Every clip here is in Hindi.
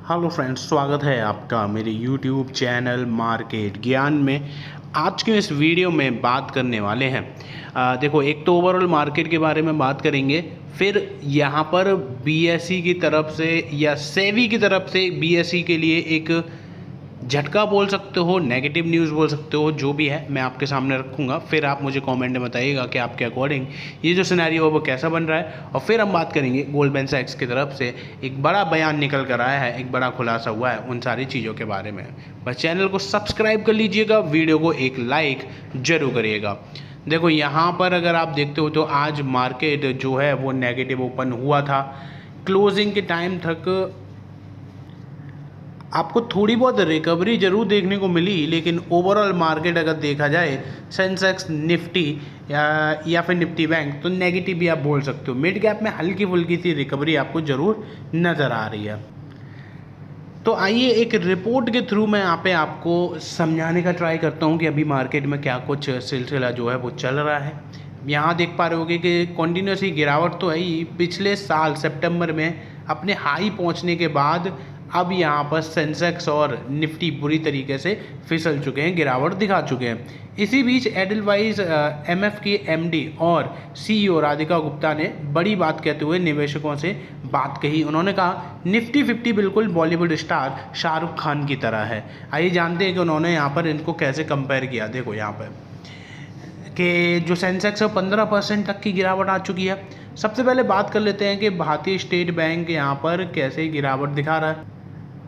हेलो फ्रेंड्स, स्वागत है आपका मेरे यूट्यूब चैनल मार्केट ज्ञान में। आज के इस वीडियो में बात करने वाले हैं देखो, एक तो ओवरऑल मार्केट के बारे में बात करेंगे, फिर यहाँ पर बीएसई की तरफ से या सेबी की तरफ से बीएसई के लिए एक झटका बोल सकते हो, नेगेटिव न्यूज़ बोल सकते हो, जो भी है मैं आपके सामने रखूँगा। फिर आप मुझे कमेंट में बताइएगा कि आपके अकॉर्डिंग ये जो सिनेरियो है वो कैसा बन रहा है। और फिर हम बात करेंगे गोल्डमैन सैक्स की तरफ से एक बड़ा बयान निकल कर आया है, एक बड़ा खुलासा हुआ है उन सारी चीज़ों के बारे में। बस चैनल को सब्सक्राइब कर लीजिएगा, वीडियो को एक लाइक ज़रूर करिएगा। देखो, यहाँ पर अगर आप देखते हो तो आज मार्केट जो है वो नेगेटिव ओपन हुआ था। क्लोजिंग के टाइम तक आपको थोड़ी बहुत रिकवरी जरूर देखने को मिली, लेकिन ओवरऑल मार्केट अगर देखा जाए, सेंसेक्स, निफ्टी या फिर निफ्टी बैंक, तो नेगेटिव भी आप बोल सकते हो। मिड गैप में हल्की फुल्की सी रिकवरी आपको ज़रूर नज़र आ रही है। तो आइए एक रिपोर्ट के थ्रू मैं यहाँ पे आपको समझाने का ट्राई करता हूँ कि अभी मार्केट में क्या कुछ सिलसिला जो है वो चल रहा है। यहाँ देख पा रहे होगे कि कॉन्टीन्यूसली गिरावट तो है ही। पिछले साल सितंबर में अपने हाई पहुँचने के बाद अब यहाँ पर सेंसेक्स और निफ्टी बुरी तरीके से फिसल चुके हैं, गिरावट दिखा चुके हैं। इसी बीच एडलवाइज एमएफ की एमडी और सीईओ राधिका गुप्ता ने बड़ी बात कहते हुए निवेशकों से बात कही। उन्होंने कहा, निफ्टी 50 बिल्कुल बॉलीवुड स्टार शाहरुख खान की तरह है। आइए जानते हैं कि उन्होंने यहाँ पर इनको कैसे कंपेयर किया। देखो यहाँ पर कि जो सेंसेक्स है 15% तक की गिरावट आ चुकी है। सबसे पहले बात कर लेते हैं कि भारतीय स्टेट बैंक यहाँ पर कैसे गिरावट दिखा रहा है।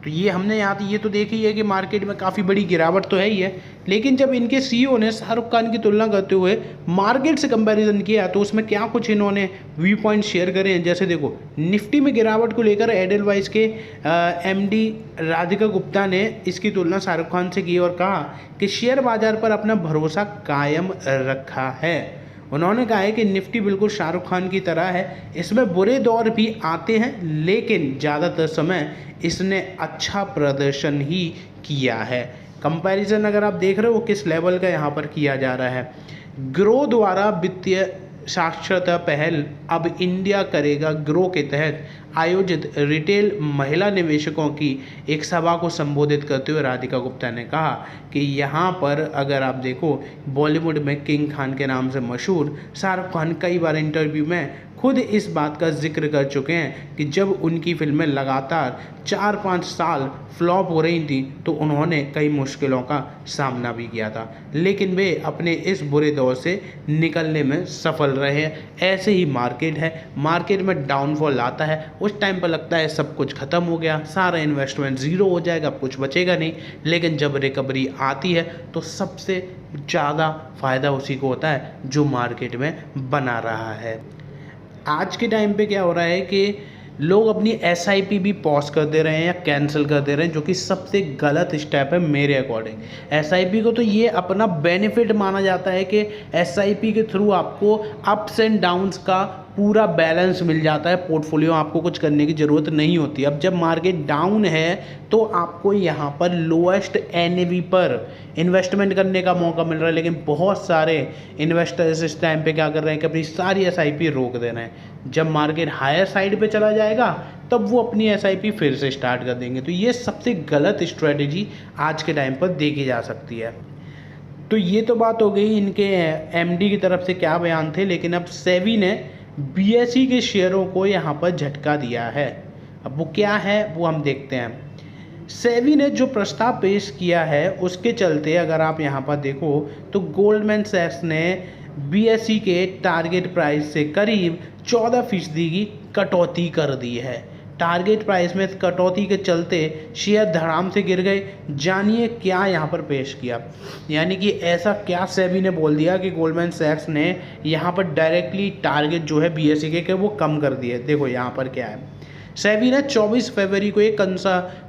तो ये हमने यहाँ ये तो देखी है कि मार्केट में काफ़ी बड़ी गिरावट तो है ही है, लेकिन जब इनके सीईओ ने शाहरुख खान की तुलना करते हुए मार्केट से कंपैरिजन किया तो उसमें क्या कुछ इन्होंने व्यू पॉइंट शेयर करे हैं। जैसे देखो, निफ्टी में गिरावट को लेकर एडलवाइज के एमडी राधिका गुप्ता ने इसकी तुलना शाहरुख खान से की और कहा कि शेयर बाजार पर अपना भरोसा कायम रखा है। उन्होंने कहा है कि निफ्टी बिल्कुल शाहरुख खान की तरह है, इसमें बुरे दौर भी आते हैं, लेकिन ज़्यादातर समय इसने अच्छा प्रदर्शन ही किया है। कंपैरिजन अगर आप देख रहे हो किस लेवल का यहाँ पर किया जा रहा है। ग्रो द्वारा वित्तीय साक्षरता पहल अब इंडिया करेगा ग्रो के तहत आयोजित रिटेल महिला निवेशकों की एक सभा को संबोधित करते हुए राधिका गुप्ता ने कहा कि यहाँ पर अगर आप देखो, बॉलीवुड में किंग खान के नाम से मशहूर शाहरुख खान कई बार इंटरव्यू में खुद इस बात का जिक्र कर चुके हैं कि जब उनकी फिल्में लगातार 4-5 साल फ्लॉप हो रही थी तो उन्होंने कई मुश्किलों का सामना भी किया था, लेकिन वे अपने इस बुरे दौर से निकलने में सफल रहे। ऐसे ही मार्केट है, मार्केट में डाउनफॉल आता है, उस टाइम पर लगता है सब कुछ ख़त्म हो गया, सारा इन्वेस्टमेंट ज़ीरो हो जाएगा, कुछ बचेगा नहीं। लेकिन जब रिकवरी आती है तो सबसे ज़्यादा फ़ायदा उसी को होता है जो मार्केट में बना रहा है। आज के टाइम पे क्या हो रहा है कि लोग अपनी एसआईपी भी पॉज कर दे रहे हैं या कैंसिल कर दे रहे हैं, जो कि सबसे गलत स्टेप है मेरे अकॉर्डिंग। एसआईपी को तो ये अपना बेनिफिट माना जाता है कि एसआईपी के थ्रू आपको अप्स एंड डाउन्स का पूरा बैलेंस मिल जाता है, पोर्टफोलियो आपको कुछ करने की ज़रूरत नहीं होती। अब जब मार्केट डाउन है तो आपको यहाँ पर लोएस्ट एनएवी पर इन्वेस्टमेंट करने का मौका मिल रहा है, लेकिन बहुत सारे इन्वेस्टर्स इस टाइम पे क्या कर रहे हैं कि अपनी सारी एसआईपी रोक दे रहे हैं। जब मार्केट हायर साइड पे चला जाएगा तब वो अपनी एसआईपी फिर से स्टार्ट कर देंगे। तो ये सबसे गलत स्ट्रेटजी आज के टाइम पर देखी जा सकती है। तो ये तो बात हो गई इनके एमडी की तरफ से क्या बयान थे, लेकिन अब सेबी ने बीएसई के शेयरों को यहाँ पर झटका दिया है। अब वो क्या है वो हम देखते हैं। सेबी ने जो प्रस्ताव पेश किया है उसके चलते अगर आप यहाँ पर देखो तो गोल्डमैन सैक्स ने बीएसई के टारगेट प्राइस से करीब 14% की कटौती कर दी है। टारगेट प्राइस में कटौती के चलते शेयर धड़ाम से गिर गए। जानिए क्या यहाँ पर पेश किया, यानी कि ऐसा क्या सेबी ने बोल दिया कि गोल्डमैन सैक्स ने यहाँ पर डायरेक्टली टारगेट जो है बीएसई के वो कम कर दिए। देखो यहाँ पर क्या है, सेबी ने 24 फरवरी को एक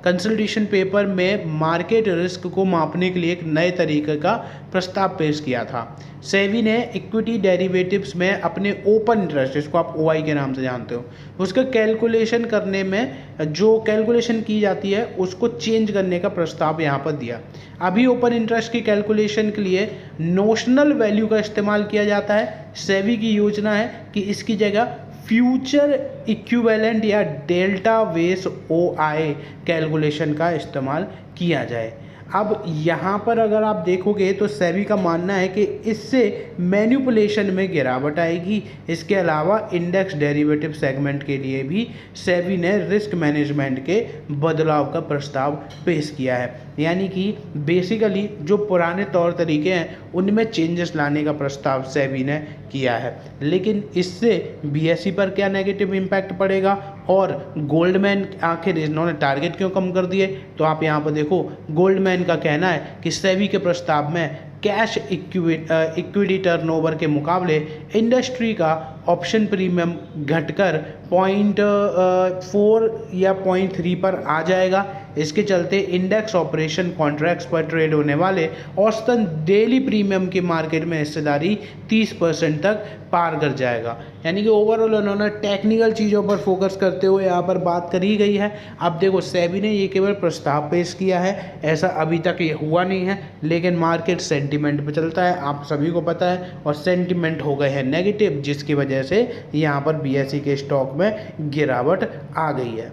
कंसल्टेशन पेपर में मार्केट रिस्क को मापने के लिए एक नए तरीके का प्रस्ताव पेश किया था। सेबी ने इक्विटी डेरिवेटिव्स में अपने ओपन इंटरेस्ट, जिसको आप ओआई के नाम से जानते हो, उसका कैलकुलेशन करने में जो कैलकुलेशन की जाती है उसको चेंज करने का प्रस्ताव यहाँ पर दिया। अभी ओपन इंटरेस्ट की कैलकुलेशन के लिए नोशनल वैल्यू का इस्तेमाल किया जाता है। सेबी की योजना है कि इसकी जगह फ्यूचर इक्विवेलेंट या डेल्टा वेस OI कैलकुलेशन का इस्तेमाल किया जाए। अब यहाँ पर अगर आप देखोगे तो सेबी का मानना है कि इससे मैनिपुलेशन में गिरावट आएगी। इसके अलावा इंडेक्स डेरिवेटिव सेगमेंट के लिए भी सेबी ने रिस्क मैनेजमेंट के बदलाव का प्रस्ताव पेश किया है। यानी कि बेसिकली जो पुराने तौर तरीके हैं उनमें चेंजेस लाने का प्रस्ताव सेबी ने किया है। लेकिन इससे BSE पर क्या नेगेटिव इम्पैक्ट पड़ेगा और गोल्डमैन आखिर इन्होंने टारगेट क्यों कम कर दिए, तो आप यहाँ पर देखो गोल्डमैन का कहना है कि सेबी के प्रस्ताव में कैश इक्विटी टर्नओवर के मुकाबले इंडस्ट्री का ऑप्शन प्रीमियम घटकर 0.4 या 0.3 पर आ जाएगा। इसके चलते इंडेक्स ऑपरेशन कॉन्ट्रैक्ट्स पर ट्रेड होने वाले औसतन डेली प्रीमियम की मार्केट में हिस्सेदारी 30% तक पार कर जाएगा। यानी कि ओवरऑल उन्होंने टेक्निकल चीज़ों पर फोकस करते हुए यहाँ पर बात करी गई है। अब देखो सेबी ने ये केवल प्रस्ताव पेश किया है, ऐसा अभी तक ये हुआ नहीं है, लेकिन मार्केट सेंटिमेंट पे चलता है, आप सभी को पता है, और सेंटिमेंट हो गए हैं नेगेटिव, जिसकी वजह से यहाँ पर BSE के स्टॉक में गिरावट आ गई है।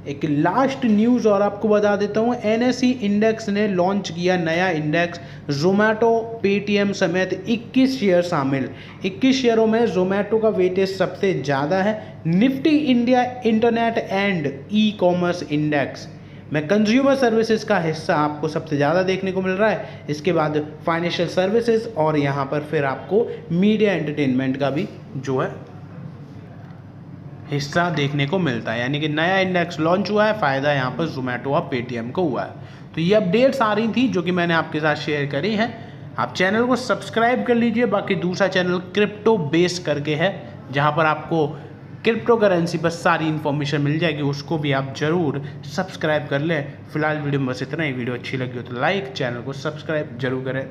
एक लास्ट न्यूज़ और आपको बता देता हूँ, NSE इंडेक्स ने लॉन्च किया नया इंडेक्स, जोमेटो पेटीएम समेत 21 शेयर शामिल। 21 शेयरों में जोमेटो का वेटेज सबसे ज़्यादा है। Nifty India internet and e-commerce index में कंज्यूमर सर्विसेज का हिस्सा आपको सबसे ज़्यादा देखने को मिल रहा है। इसके बाद फाइनेंशियल सर्विसेज और यहाँ पर फिर आपको मीडिया एंटरटेनमेंट का भी जो है हिस्सा देखने को मिलता है। यानी कि नया इंडेक्स लॉन्च हुआ है, फ़ायदा यहाँ पर जोमेटो और पेटीएम को हुआ है। तो ये अपडेट्स आ रही थी जो कि मैंने आपके साथ शेयर करी हैं। आप चैनल को सब्सक्राइब कर लीजिए। बाकी दूसरा चैनल क्रिप्टो बेस करके है, जहाँ पर आपको क्रिप्टो करेंसी पर सारी इन्फॉर्मेशन मिल जाएगी, उसको भी आप ज़रूर सब्सक्राइब कर लें। फिलहाल वीडियो में बस इतना ही। वीडियो अच्छी लगी हो तो लाइक, चैनल को सब्सक्राइब जरूर करें।